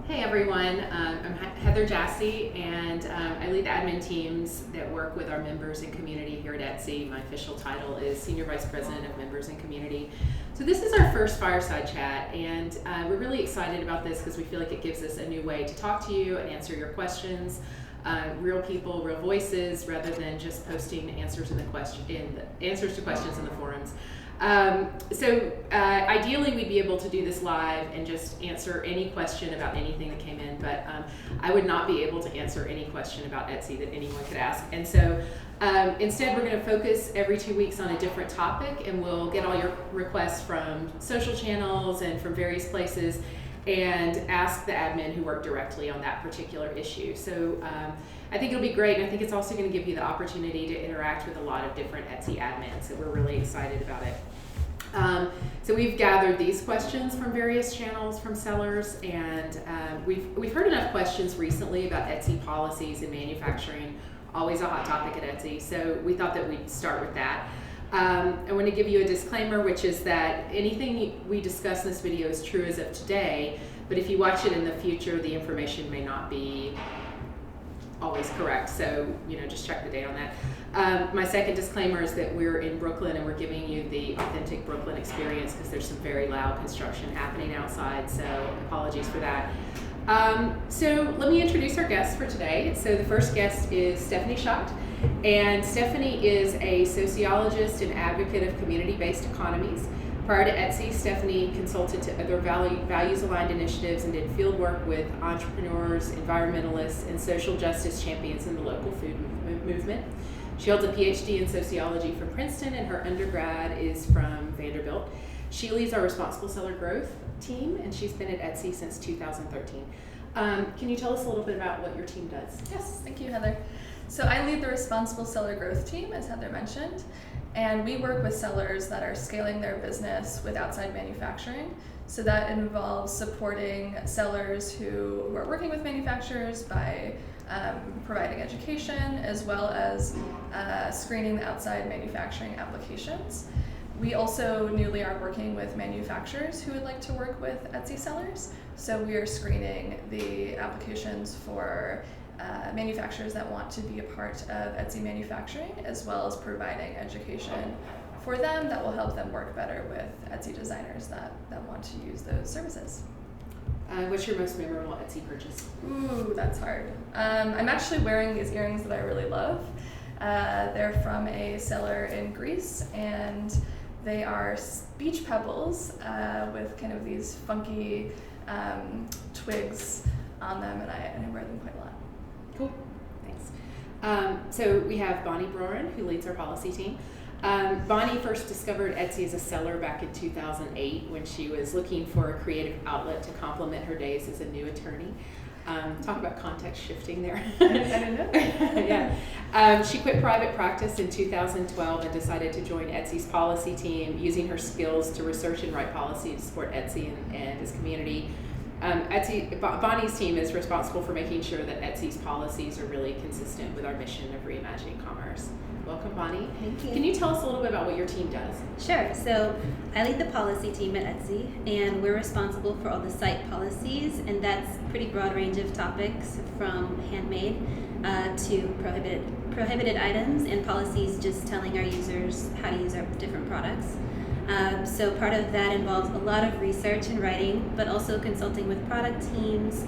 Hey everyone, I'm Heather Jassy, and I lead the admin teams that work with our members and community here at Etsy. My official title is Senior Vice President of Members and Community. So this is our first Fireside Chat, and we're really excited about this because we feel like it gives us a new way to talk to you and answer your questions. Real people, real voices, rather than just posting answers to questions in the forums. Ideally we'd be able to do this live and just answer any question about anything that came in, but I would not be able to answer any question about Etsy that anyone could ask. And so instead we're going to focus every 2 weeks on a different topic, and we'll get all your requests from social channels and from various places and ask the admin who work directly on that particular issue. So I think it'll be great, and I think it's also going to give you the opportunity to interact with a lot of different Etsy admins, so we're really excited about it. So we've gathered these questions from various channels from sellers, and we've heard enough questions recently about Etsy policies and manufacturing, always a hot topic at Etsy, so we thought that we'd start with that. I want to give you a disclaimer, which is that anything we discuss in this video is true as of today, but if you watch it in the future, the information may not be always correct, so just check the date on that. My second disclaimer is that we're in Brooklyn and we're giving you the authentic Brooklyn experience because there's some very loud construction happening outside, so apologies for that. So let me introduce our guests for today. So the first guest is Stephanie Schacht, and Stephanie is a sociologist and advocate of community-based economies. Prior to Etsy, Stephanie consulted to other values-aligned initiatives and did field work with entrepreneurs, environmentalists, and social justice champions in the local food movement. She holds a PhD in sociology from Princeton, and her undergrad is from Vanderbilt. She leads our Responsible Seller Growth team, and she's been at Etsy since 2013. Can you tell us a little bit about what your team does? Yes, thank you, Heather. So I lead the Responsible Seller Growth team, as Heather mentioned, and we work with sellers that are scaling their business with outside manufacturing. So that involves supporting sellers who are working with manufacturers by providing education, as well as screening the outside manufacturing applications. We also newly are working with manufacturers who would like to work with Etsy sellers. So we are screening the applications for manufacturers that want to be a part of Etsy manufacturing, as well as providing education for them that will help them work better with Etsy designers that want to use those services. What's your most memorable Etsy purchase? Ooh, that's hard. I'm actually wearing these earrings that I really love. They're from a seller in Greece, and they are beach pebbles with kind of these funky twigs on them, and I wear them quite a lot. Cool, thanks. So we have Bonnie Broren, who leads our policy team. Bonnie first discovered Etsy as a seller back in 2008 when she was looking for a creative outlet to complement her days as a new attorney. Talk about context shifting there. I didn't know. Yeah. She quit private practice in 2012 and decided to join Etsy's policy team, using her skills to research and write policy to support Etsy and his community. Bonnie's team is responsible for making sure that Etsy's policies are really consistent with our mission of reimagining commerce. Welcome, Bonnie. Thank you. Can you tell us a little bit about what your team does? Sure. So I lead the policy team at Etsy, and we're responsible for all the site policies, and that's a pretty broad range of topics, from handmade to prohibited items, and policies just telling our users how to use our different products. So part of that involves a lot of research and writing, but also consulting with product teams,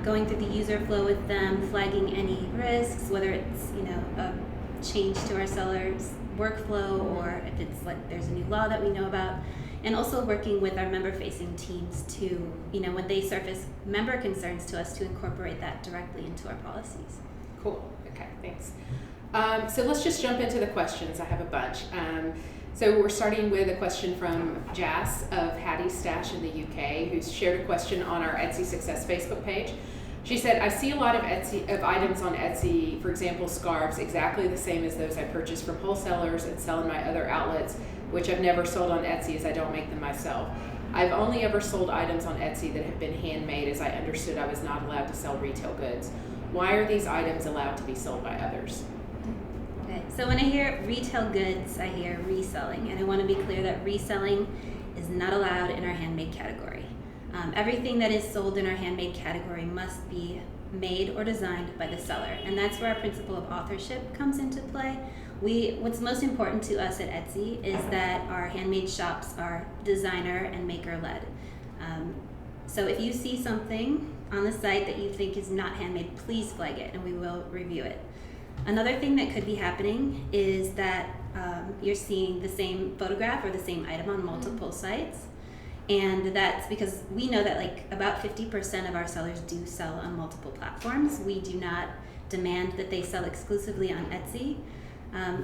going through the user flow with them, flagging any risks, whether it's a change to our sellers' workflow, or if it's like there's a new law that we know about, and also working with our member-facing teams to, when they surface member concerns to us, to incorporate that directly into our policies. Cool. Okay, thanks. So let's just jump into the questions. I have a bunch. So we're starting with a question from Jas of Hattie's Stash in the UK, who's shared a question on our Etsy Success Facebook page. She said, I see a lot of items on Etsy, for example, scarves, exactly the same as those I purchase from wholesalers and sell in my other outlets, which I've never sold on Etsy as I don't make them myself. I've only ever sold items on Etsy that have been handmade, as I understood I was not allowed to sell retail goods. Why are these items allowed to be sold by others? Okay, so when I hear retail goods, I hear reselling, and I want to be clear that reselling is not allowed in our handmade category. Everything that is sold in our handmade category must be made or designed by the seller, and that's where our principle of authorship comes into play. What's most important to us at Etsy is that our handmade shops are designer and maker led. So if you see something on the site that you think is not handmade, please flag it and we will review it. Another thing that could be happening is that you're seeing the same photograph or the same item on multiple sites. And that's because we know that like about 50% of our sellers do sell on multiple platforms. We do not demand that they sell exclusively on Etsy.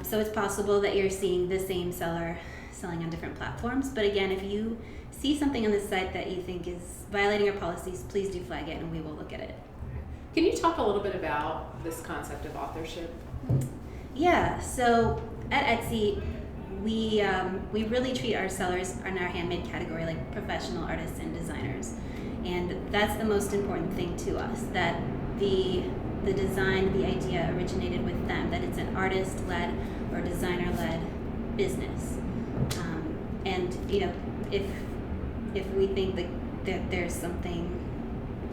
So it's possible that you're seeing the same seller selling on different platforms. But again, if you see something on the site that you think is violating our policies, please do flag it and we will look at it. Can you talk a little bit about this concept of authorship? Yeah, so at Etsy, we really treat our sellers in our handmade category like professional artists and designers. And that's the most important thing to us, that the design, the idea originated with them, that it's an artist-led or designer-led business. And you know, if we think that there's something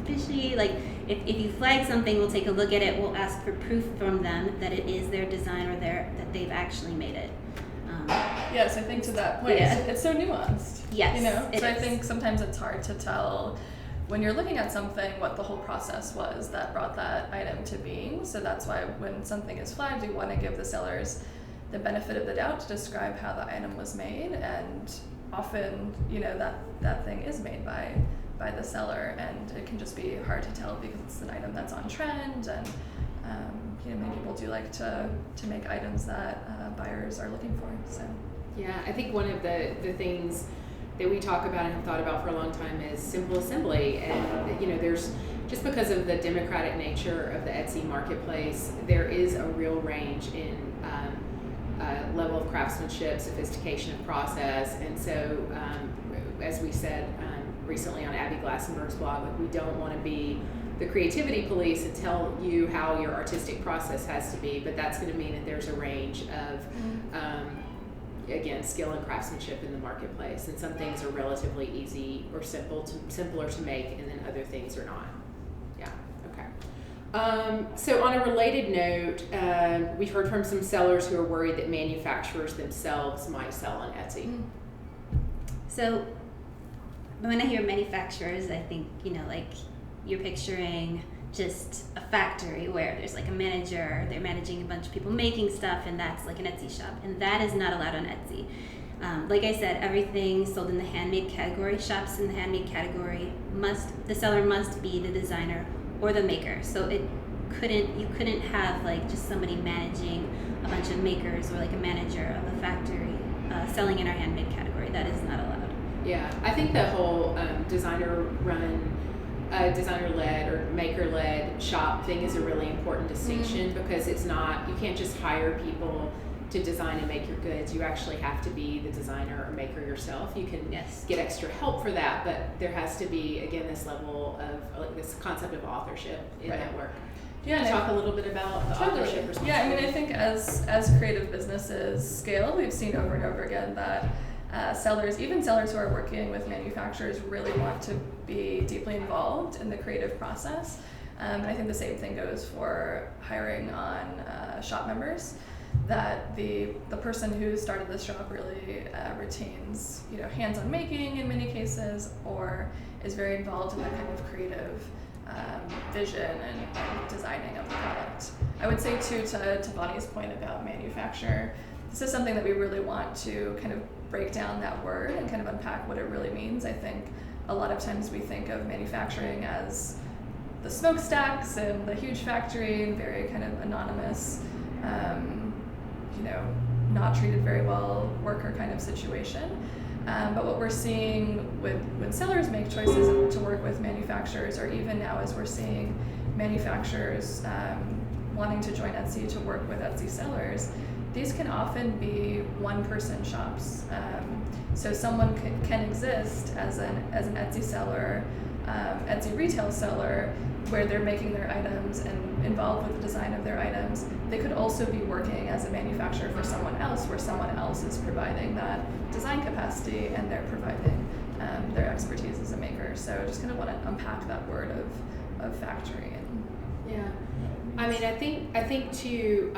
fishy, like if you flag something, we'll take a look at it, we'll ask for proof from them that it is their design or that they've actually made it. Yes, I think to that point, Yeah. it's so nuanced. Yes, You know, it so I is. think sometimes it's hard to tell when you're looking at something what the whole process was that brought that item to being. So that's why when something is flagged, you want to give the sellers the benefit of the doubt to describe how the item was made, and often, you know, that thing is made by the seller, and it can just be hard to tell because it's an item that's on trend, and you know, many people do like to make items that buyers are looking for. So Yeah, I think one of the things that we talk about and have thought about for a long time is simple assembly. And you know, there's just because of the democratic nature of the Etsy marketplace, there is a real range in level of craftsmanship, sophistication of process. And so, as we said recently on Abby Glassenberg's blog, like, we don't want to be the creativity police and tell you how your artistic process has to be, but that's going to mean that there's a range of again, skill and craftsmanship in the marketplace, and some things are relatively easy or simpler to make, and then other things are not. Yeah, okay. So on a related note, we've heard from some sellers who are worried that manufacturers themselves might sell on Etsy. So when I hear manufacturers, I think, you know, like you're picturing just a factory where there's like a manager, they're managing a bunch of people making stuff, and that's like an Etsy shop, and that is not allowed on Etsy. Like I said, everything sold in the handmade category, shops in the handmade category, the seller must be the designer or the maker. So you couldn't have like just somebody managing a bunch of makers or like a manager of a factory selling in our handmade category. That is not allowed. Yeah, I think the whole designer-led or maker-led shop thing is a really important distinction, because it's not, you can't just hire people to design and make your goods. You actually have to be the designer or maker yourself. You can get extra help for that, but there has to be, again, this level of, like, this concept of authorship in that work. Yeah, Can you talk a little bit about the authorship responsibility? Yeah, I mean, I think as creative businesses scale, we've seen over and over again that sellers, even sellers who are working with manufacturers, really want to be deeply involved in the creative process. And I think the same thing goes for hiring on shop members, that the person who started this shop really retains, you know, hands-on making in many cases, or is very involved in the kind of creative vision and designing of the product. I would say too, to Bonnie's point about manufacture, this is something that we really want to kind of break down that word and kind of unpack what it really means. I think a lot of times we think of manufacturing as the smokestacks and the huge factory and very kind of anonymous, you know, not treated very well worker kind of situation. But what we're seeing when sellers make choices to work with manufacturers, or even now as we're seeing manufacturers wanting to join Etsy to work with Etsy sellers, these can often be one-person shops. So someone can exist as an Etsy seller, Etsy retail seller, where they're making their items and involved with the design of their items. They could also be working as a manufacturer for someone else, where someone else is providing that design capacity and they're providing their expertise as a maker. So I just kind of want to unpack that word of factory. And yeah, I mean, I think too.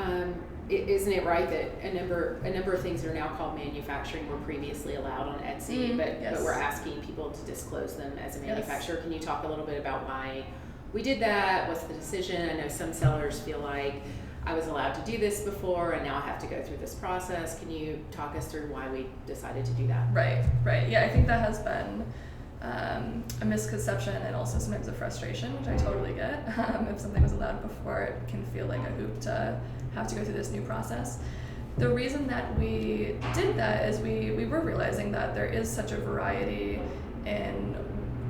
Isn't it right that a number of things that are now called manufacturing were previously allowed on Etsy, but we're asking people to disclose them as a manufacturer? Yes. Can you talk a little bit about why we did that? What's the decision? I know some sellers feel like I was allowed to do this before and now I have to go through this process. Can you talk us through why we decided to do that? Right. Yeah, I think that has been a misconception and also sometimes a frustration, which I totally get. If something was allowed before, it can feel like a hoop to have to go through this new process. The reason that we did that is we were realizing that there is such a variety in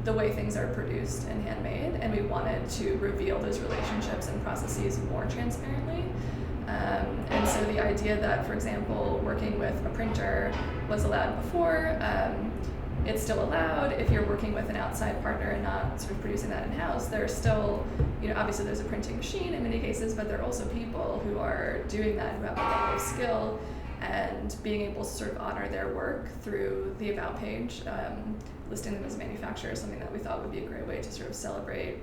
the way things are produced and handmade, and we wanted to reveal those relationships and processes more transparently. And so the idea that, for example, working with a printer was allowed before, it's still allowed if you're working with an outside partner and not sort of producing that in-house. There's still, obviously there's a printing machine in many cases, but there are also people who are doing that, who have a level of skill, and being able to sort of honor their work through the About page, listing them as a manufacturer is something that we thought would be a great way to sort of celebrate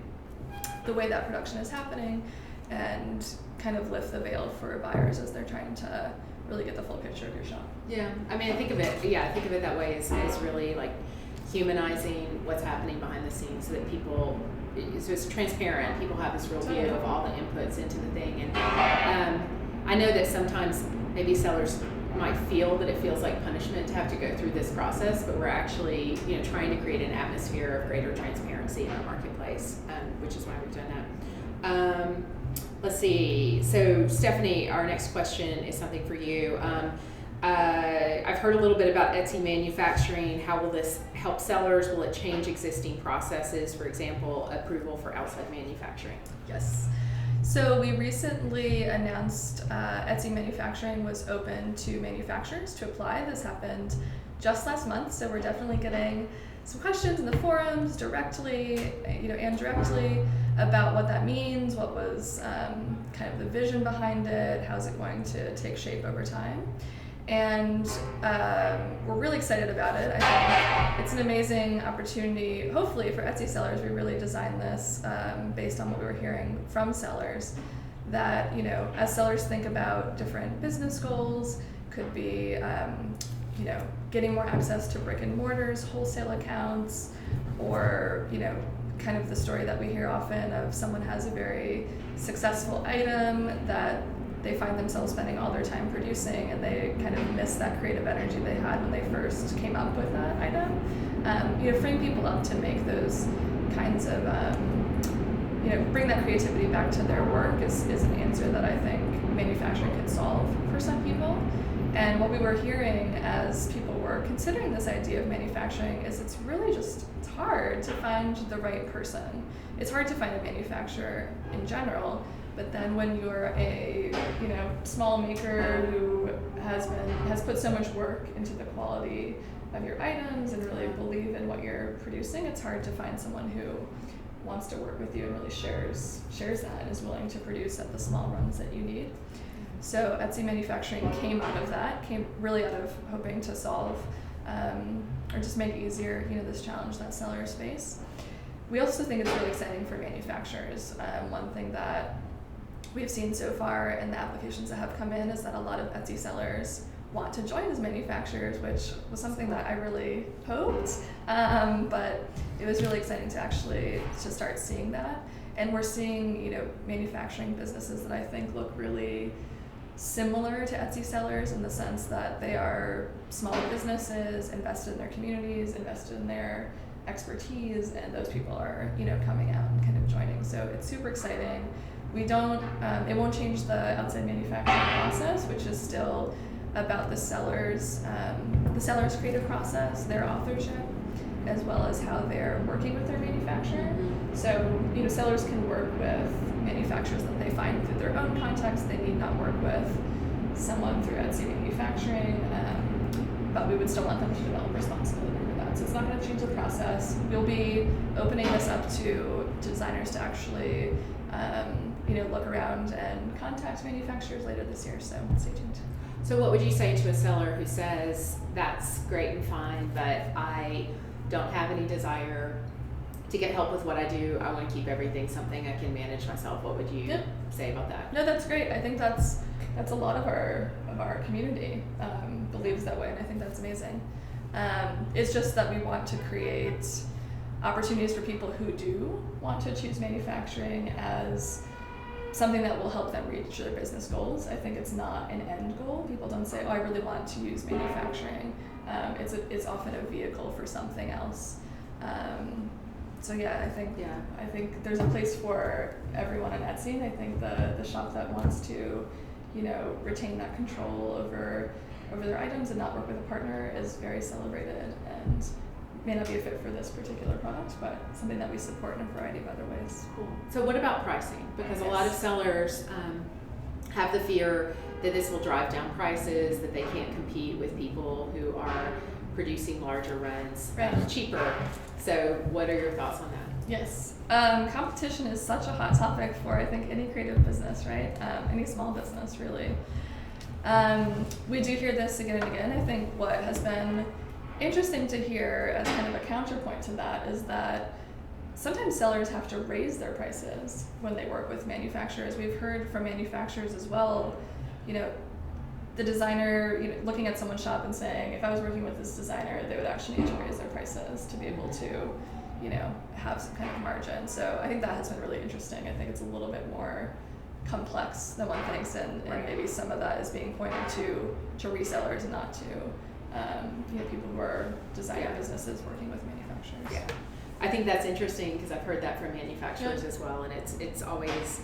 the way that production is happening and kind of lift the veil for buyers as they're trying to really get the full picture of your shop. Yeah, I mean, I think of it that way as really like humanizing what's happening behind the scenes, so that people, so it's transparent. People have this real view of all the inputs into the thing, and I know that sometimes maybe sellers might feel that it feels like punishment to have to go through this process, but we're actually trying to create an atmosphere of greater transparency in our marketplace, which is why we've done that. Let's see. So Stephanie, our next question is something for you. I've heard a little bit about Etsy manufacturing. How will this help sellers? Will it change existing processes, for example, approval for outside manufacturing? Yes. So we recently announced Etsy manufacturing was open to manufacturers to apply. This happened just last month, so we're definitely getting some questions in the forums directly, and indirectly, about what that means, what was kind of the vision behind it, how's it going to take shape over time. And we're really excited about it. I think it's an amazing opportunity, hopefully, for Etsy sellers. We really designed this based on what we were hearing from sellers, that, as sellers think about different business goals, could be, getting more access to brick and mortars, wholesale accounts, or, kind of the story that we hear often of someone has a very successful item that they find themselves spending all their time producing, and they kind of miss that creative energy they had when they first came up with that item. Frame people up to make those kinds of, bring that creativity back to their work is an answer that I think manufacturing could solve for some people. And what we were hearing as people were considering this idea of manufacturing is it's hard to find the right person. It's hard to find a manufacturer in general, but then when you're a small maker who has put so much work into the quality of your items and really believe in what you're producing, it's hard to find someone who wants to work with you and really shares that and is willing to produce at the small runs that you need. So Etsy manufacturing came out of that, came really out of hoping to solve or just make easier, this challenge that sellers face. We also think it's really exciting for manufacturers. One thing that we've seen so far in the applications that have come in is that a lot of Etsy sellers want to join as manufacturers, which was something that I really hoped, but it was really exciting to start seeing that. And we're seeing, manufacturing businesses that I think look really similar to Etsy sellers in the sense that they are smaller businesses, invested in their communities, invested in their expertise, and those people are, coming out and kind of joining. So it's super exciting. It won't change the outside manufacturing process, which is still about the seller's creative process, their authorship, as well as how they're working with their manufacturer. So, sellers can work with manufacturers that they find through their own context. They need not work with someone through Etsy manufacturing, but we would still want them to develop responsibility for that. So it's not going to change the process. We'll be opening this up to designers to actually, look around and contact manufacturers later this year. So stay tuned. So what would you say to a seller who says, that's great and fine, but I don't have any desire to get help with what I do. I want to keep everything something I can manage myself. What would you say about that? No, that's great. I think that's a lot of our community believes that way, and I think that's amazing. It's just that we want to create opportunities for people who do want to choose manufacturing as something that will help them reach their business goals. I think it's not an end goal. People don't say, oh, I really want to use manufacturing. It's often a vehicle for something else. So yeah, I think there's a place for everyone on Etsy, and I think the shop that wants to, retain that control over their items and not work with a partner is very celebrated, and may not be a fit for this particular product, but something that we support in a variety of other ways. Cool. So what about pricing? Because a lot of sellers have the fear that this will drive down prices, that they can't compete with people who are producing larger runs cheaper. So what are your thoughts on that? Yes. Competition is such a hot topic for, I think, any creative business, right? Any small business, really. We do hear this again and again. I think what has been interesting to hear as kind of a counterpoint to that is that sometimes sellers have to raise their prices when they work with manufacturers. We've heard from manufacturers as well, the designer, looking at someone's shop and saying, if I was working with this designer, they would actually need to raise their prices to be able to, have some kind of margin. So I think that has been really interesting. I think it's a little bit more complex than one thinks, and maybe some of that is being pointed to resellers and not to people who are designer businesses working with manufacturers. Yeah, I think that's interesting because I've heard that from manufacturers as well, and it's always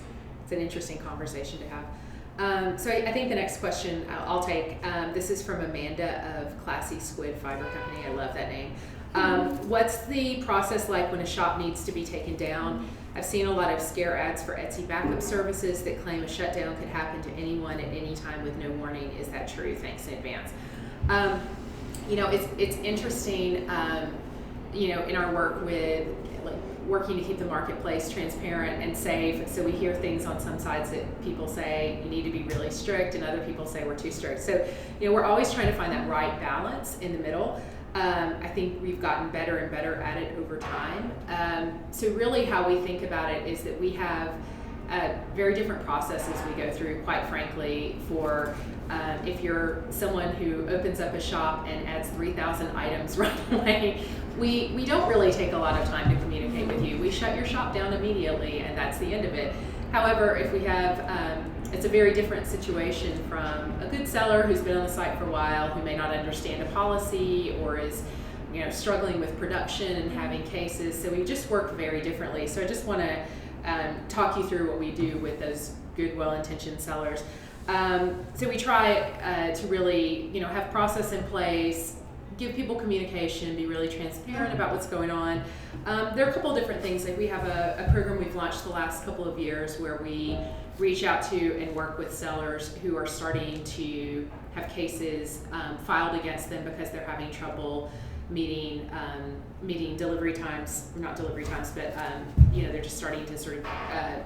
an interesting conversation to have. So I think the next question I'll take. This is from Amanda of Classy Squid Fiber Company. I love that name. What's the process like when a shop needs to be taken down? I've seen a lot of scare ads for Etsy backup services that claim a shutdown could happen to anyone at any time with no warning. Is that true? Thanks in advance. It's interesting, in our work with working to keep the marketplace transparent and safe. So we hear things on some sides that people say you need to be really strict, and other people say we're too strict. So, we're always trying to find that right balance in the middle. I think we've gotten better and better at it over time. So really how we think about it is that we have very different processes we go through, quite frankly, for if you're someone who opens up a shop and adds 3,000 items right away, we don't really take a lot of time to communicate with you. We shut your shop down immediately, and that's the end of it. However, if we have, it's a very different situation from a good seller who's been on the site for a while, who may not understand a policy or is struggling with production and having cases. So we just work very differently. So I just want to talk you through what we do with those good, well-intentioned sellers. So we try to really, have process in place, give people communication, be really transparent about what's going on. There are a couple of different things. Like we have a program we've launched the last couple of years where we reach out to and work with sellers who are starting to have cases filed against them because they're having trouble meeting delivery times, not delivery times, but they're just starting to sort of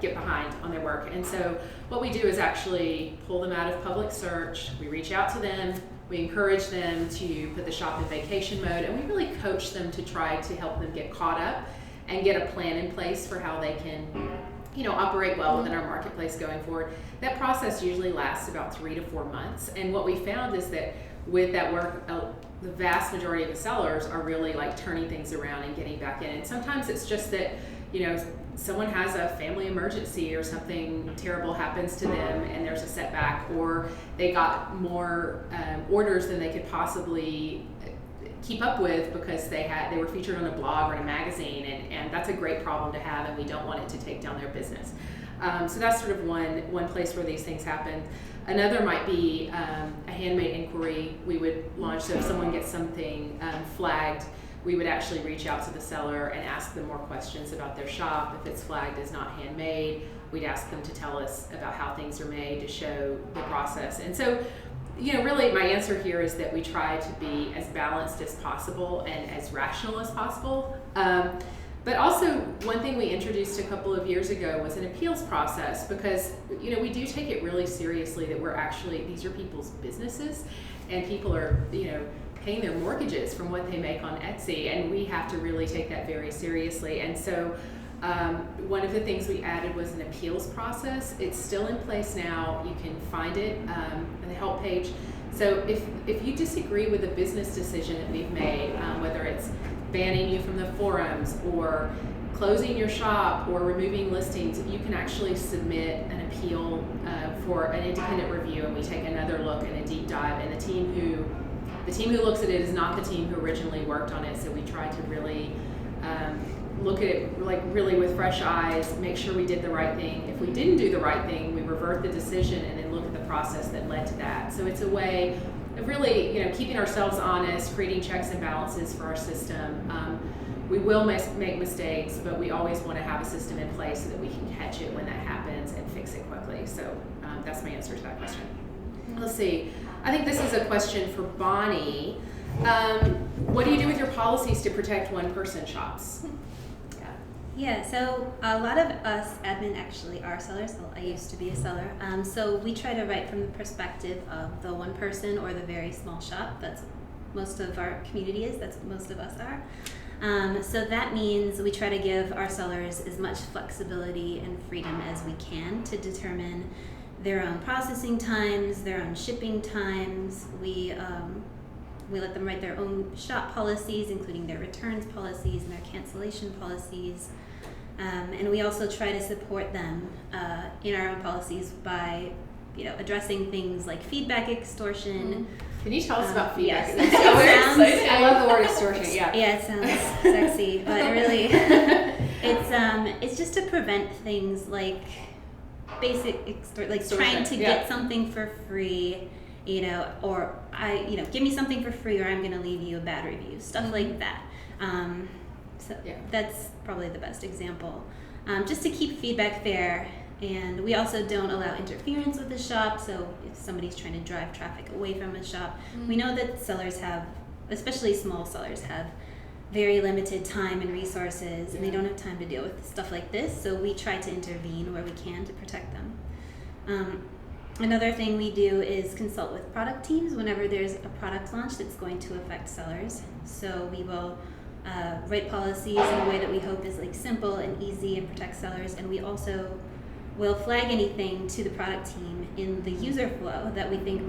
get behind on their work. And so what we do is actually pull them out of public search. We reach out to them. We encourage them to put the shop in vacation mode, and we really coach them to try to help them get caught up and get a plan in place for how they can operate well within our marketplace going forward. That process usually lasts about 3 to 4 months. And what we found is that with that work, the vast majority of the sellers are really like turning things around and getting back in. And sometimes it's just that, someone has a family emergency or something terrible happens to them and there's a setback, or they got more orders than they could possibly keep up with because they were featured on a blog or in a magazine, and that's a great problem to have, and we don't want it to take down their business. So that's sort of one place where these things happen. Another might be a handmade inquiry we would launch. So if someone gets something flagged, we would actually reach out to the seller and ask them more questions about their shop. If it's flagged as not handmade, we'd ask them to tell us about how things are made to show the process. And so, really my answer here is that we try to be as balanced as possible and as rational as possible. But also, one thing we introduced a couple of years ago was an appeals process, because we do take it really seriously that these are people's businesses, and people are paying their mortgages from what they make on Etsy, and we have to really take that very seriously. And so one of the things we added was an appeals process. It's still in place now. You can find it on the help page. So if you disagree with a business decision that we've made, whether it's banning you from the forums or closing your shop or removing listings, you can actually submit an appeal for an independent review, and we take another look and a deep dive. And the team who looks at it is not the team who originally worked on it, so we try to really look at it like really with fresh eyes, make sure we did the right thing. If we didn't do the right thing, we revert the decision and then look at the process that led to that. So it's a way of really, keeping ourselves honest, creating checks and balances for our system. We will make mistakes, but we always want to have a system in place so that we can catch it when that happens and fix it quickly. So that's my answer to that question. Let's see. I think this is a question for Bonnie. What do you do with your policies to protect one-person shops? Yeah, so a lot of us admin actually are sellers. Well, I used to be a seller. So we try to write from the perspective of the one person or the very small shop. That's most of our community is. That's what most of us are. So that means we try to give our sellers as much flexibility and freedom as we can to determine their own processing times, their own shipping times. We let them write their own shop policies, including their returns policies and their cancellation policies. And we also try to support them in our own policies by, addressing things like feedback extortion. Can you tell us about feedback? Yes. I love the word extortion. Yeah. Yeah, it sounds sexy, but really, it's just to prevent things like basic extortion, trying to get something for free, or give me something for free, or I'm going to leave you a bad review, stuff like that. That's probably the best example. Just to keep feedback fair. And we also don't allow interference with the shop, so if somebody's trying to drive traffic away from a shop, we know that sellers have, especially small sellers, have very limited time and resources, and they don't have time to deal with stuff like this, so we try to intervene where we can to protect them. Another thing we do is consult with product teams whenever there's a product launch that's going to affect sellers. So we will write policies in a way that we hope is simple and easy and protect sellers, and we also will flag anything to the product team in the user flow that we think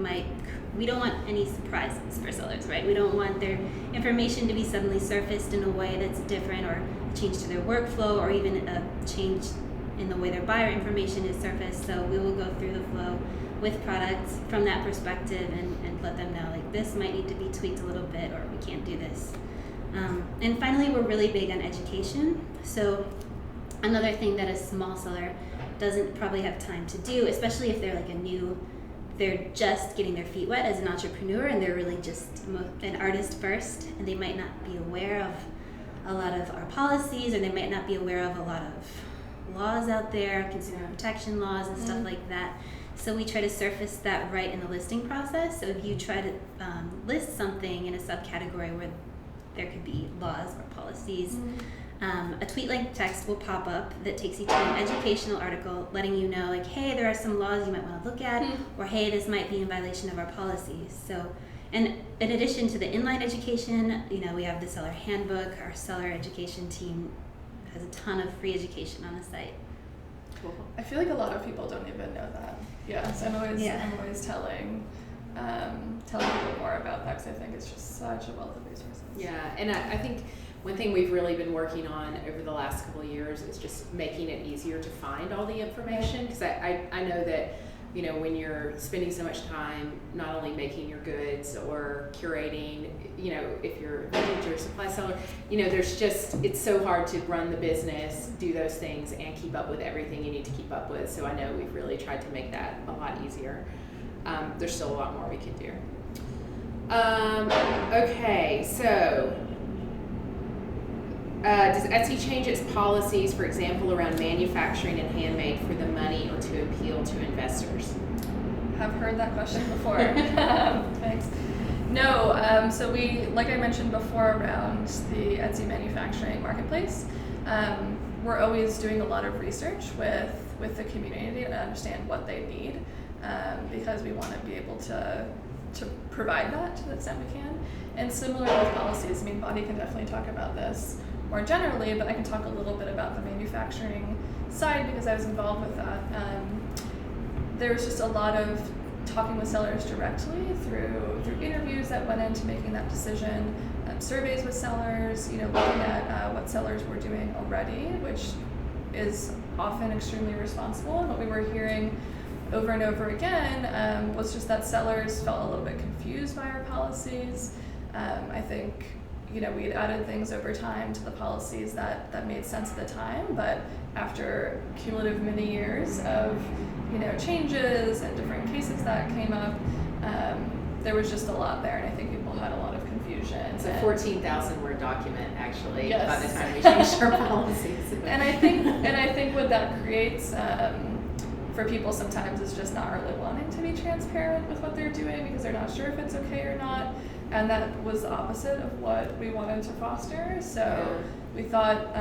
we don't want any surprises for sellers, right? We don't want their information to be suddenly surfaced in a way that's different, or a change to their workflow, or even a change in the way their buyer information is surfaced. So we will go through the flow with products from that perspective and let them know, this might need to be tweaked a little bit, or we can't do this. And finally, we're really big on education. So another thing that a small seller doesn't probably have time to do, especially if they're they're just getting their feet wet as an entrepreneur, and they're really just an artist first, and they might not be aware of a lot of our policies, or they might not be aware of a lot of laws out there, consumer protection laws and stuff like that. So we try to surface that right in the listing process. So if you try to list something in a subcategory where there could be laws or policies, a tweet-length text will pop up that takes you to an educational article letting you know, hey, there are some laws you might want to look at, or hey, this might be in violation of our policies. So, and in addition to the inline education, we have the seller handbook. Our seller education team has a ton of free education on the site. Cool. I feel like a lot of people don't even know that. Yes, I'm always telling people more about that, because I think it's just such a wealth of resources. Yeah, and I think one thing we've really been working on over the last couple of years is just making it easier to find all the information, because I know that when you're spending so much time not only making your goods or curating, if you're a vintage or supply seller, it's so hard to run the business, do those things, and keep up with everything you need to keep up with. So I know we've really tried to make that a lot easier. There's still a lot more we can do. Okay, so does Etsy change its policies, for example, around manufacturing and handmade for the money or to appeal to investors? Have heard that question before. Thanks. No, so we, like I mentioned before around the Etsy manufacturing marketplace, we're always doing a lot of research with the community to understand what they need, because we want to be able to to provide that to the extent we can. And similar with policies, I mean, Bonnie can definitely talk about this more generally, but I can talk a little bit about the manufacturing side because I was involved with that. There was just a lot of talking with sellers directly through interviews that went into making that decision, surveys with sellers, looking at what sellers were doing already, which is often extremely responsible. And what we were hearing over and over again was just that sellers felt a little bit confused by our policies. I think we had added things over time to the policies that made sense at the time, but after cumulative many years of changes and different cases that came up, there was just a lot there, and I think people had a lot of confusion. It's a 14,000 word document, actually. Yes. By the time we changed our policies. and I think what that creates for people sometimes is just not really wanting to be transparent with what they're doing because they're not sure if it's okay or not. And that was the opposite of what we wanted to foster. So we thought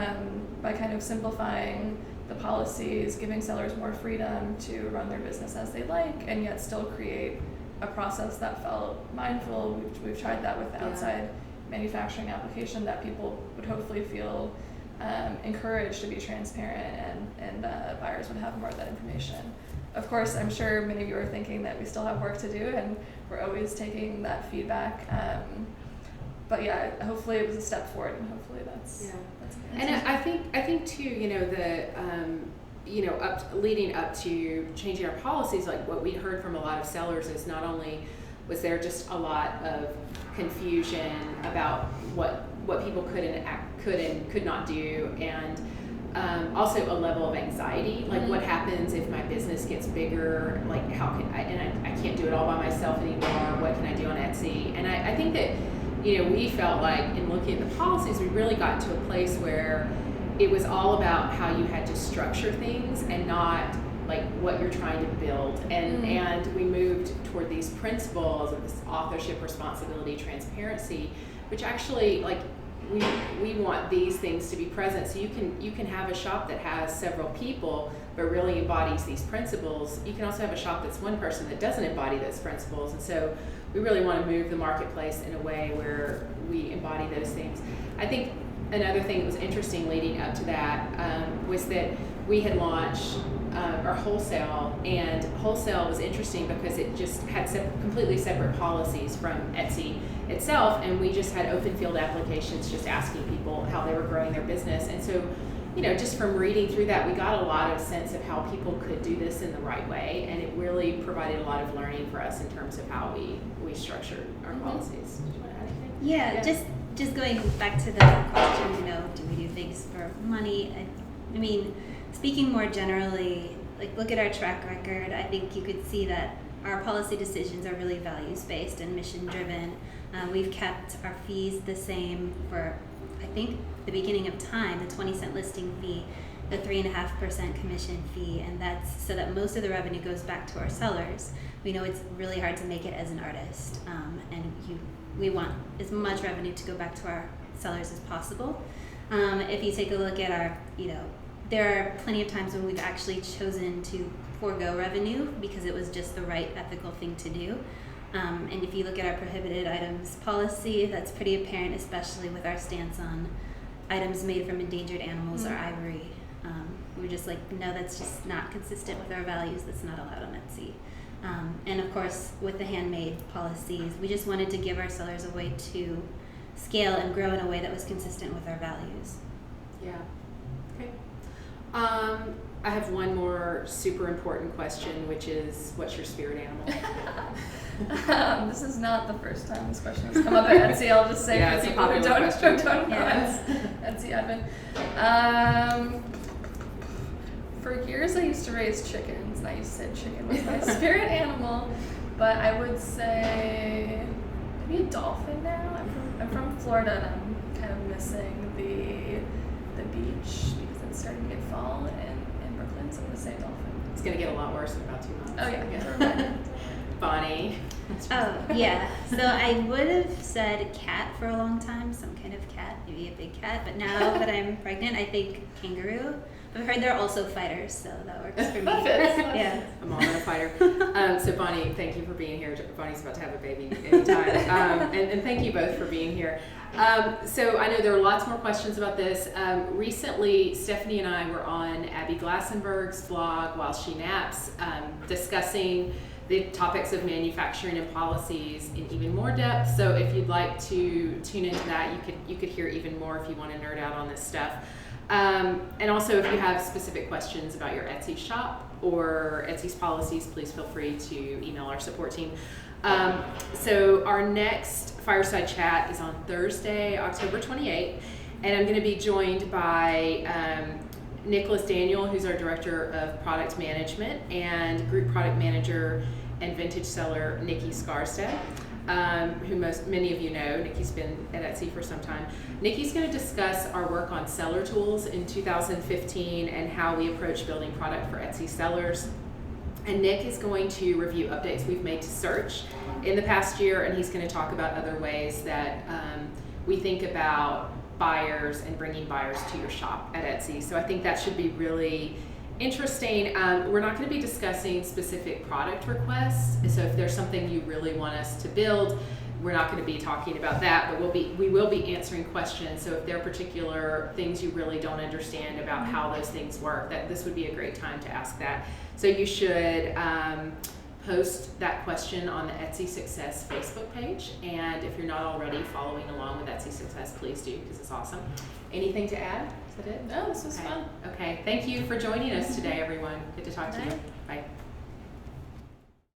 by kind of simplifying the policies, giving sellers more freedom to run their business as they like, and yet still create a process that felt mindful. We've tried that with the outside manufacturing application, that people would hopefully feel encouraged to be transparent, and buyers would have more of that information. Of course, I'm sure many of you are thinking that we still have work to do, and we're always taking that feedback. But yeah, hopefully it was a step forward, and hopefully that's And I think too, leading up to changing our policies, like what we heard from a lot of sellers is not only was there just a lot of confusion about what people could and could not do, and also a level of anxiety, like what happens if my business gets bigger, like how can I can't do it all by myself anymore, what can I do on Etsy? And I think that we felt like in looking at the policies, we really got to a place where it was all about how you had to structure things and not like what you're trying to build. And we moved toward these principles of this authorship, responsibility, transparency, which actually like we want these things to be present. So you can have a shop that has several people but really embodies these principles. You can also have a shop that's one person that doesn't embody those principles. And so we really want to move the marketplace in a way where we embody those things. I think another thing that was interesting leading up to that was that we had launched our wholesale, and wholesale was interesting because it just had completely separate policies from Etsy itself, and we just had open field applications just asking people how they were growing their business. And so just from reading through that, we got a lot of sense of how people could do this in the right way, and it really provided a lot of learning for us in terms of how we structured our policies. Did you want to add anything? Yeah. Just going back to the question, do we do things for money? I mean, speaking more generally, like look at our track record, I think you could see that our policy decisions are really values-based and mission-driven. We've kept our fees the same for, I think, the beginning of time, the 20-cent listing fee, the 3.5% commission fee, and that's so that most of the revenue goes back to our sellers. We know it's really hard to make it as an artist, and we want as much revenue to go back to our sellers as possible. If you take a look at our, there are plenty of times when we've actually chosen to forego revenue because it was just the right ethical thing to do. And if you look at our prohibited items policy, that's pretty apparent, especially with our stance on items made from endangered animals or ivory. We're just like, no, that's just not consistent with our values. That's not allowed on Etsy. And of course, with the handmade policies, we just wanted to give our sellers a way to scale and grow in a way that was consistent with our values. Yeah. Okay. I have one more super important question, which is, what's your spirit animal? This is not the first time this question has come up at Etsy. I'll just say for people who don't know Etsy admin. For years I used to raise chickens, and I used to say chicken was my spirit animal, but I would say maybe a dolphin now. I'm from Florida, and I'm kind of missing the beach because it's starting to get fall in Brooklyn, so I'm going to say dolphin. It's going to get a lot worse in about 2 months. Oh yeah. Bonnie. Oh, yeah. So I would have said cat for a long time, some kind of cat, maybe a big cat. But now that I'm pregnant, I think kangaroo. I've heard they're also fighters, so that works for me. That fits. Yeah. A mom and a fighter. So Bonnie, thank you for being here. Bonnie's about to have a baby anytime. And thank you both for being here. So I know there are lots more questions about this. Recently, Stephanie and I were on Abby Glassenberg's blog While She Naps, discussing the topics of manufacturing and policies in even more depth. So if you'd like to tune into that, you could hear even more if you want to nerd out on this stuff. And also, if you have specific questions about your Etsy shop or Etsy's policies, please feel free to email our support team. So our next Fireside Chat is on Thursday, October 28th, and I'm going to be joined by Nicholas Daniel, who's our Director of Product Management, and Group Product Manager and Vintage Seller Nikki Skarstead, who many of you know. Nikki's been at Etsy for some time. Nikki's going to discuss our work on seller tools in 2015 and how we approach building product for Etsy sellers. And Nick is going to review updates we've made to search in the past year, and he's going to talk about other ways that we think about buyers and bringing buyers to your shop at Etsy. So I think that should be really interesting. We're not going to be discussing specific product requests. So if there's something you really want us to build, we're not going to be talking about that, but we will be answering questions. So if there are particular things you really don't understand about how those things work, this would be a great time to ask that. So you should post that question on the Etsy Success Facebook page. And if you're not already following along with Etsy Success, please do, because it's awesome. Anything to add? Is that it? No, this was fun. Okay, thank you for joining us today, everyone. Good to talk to you. Bye.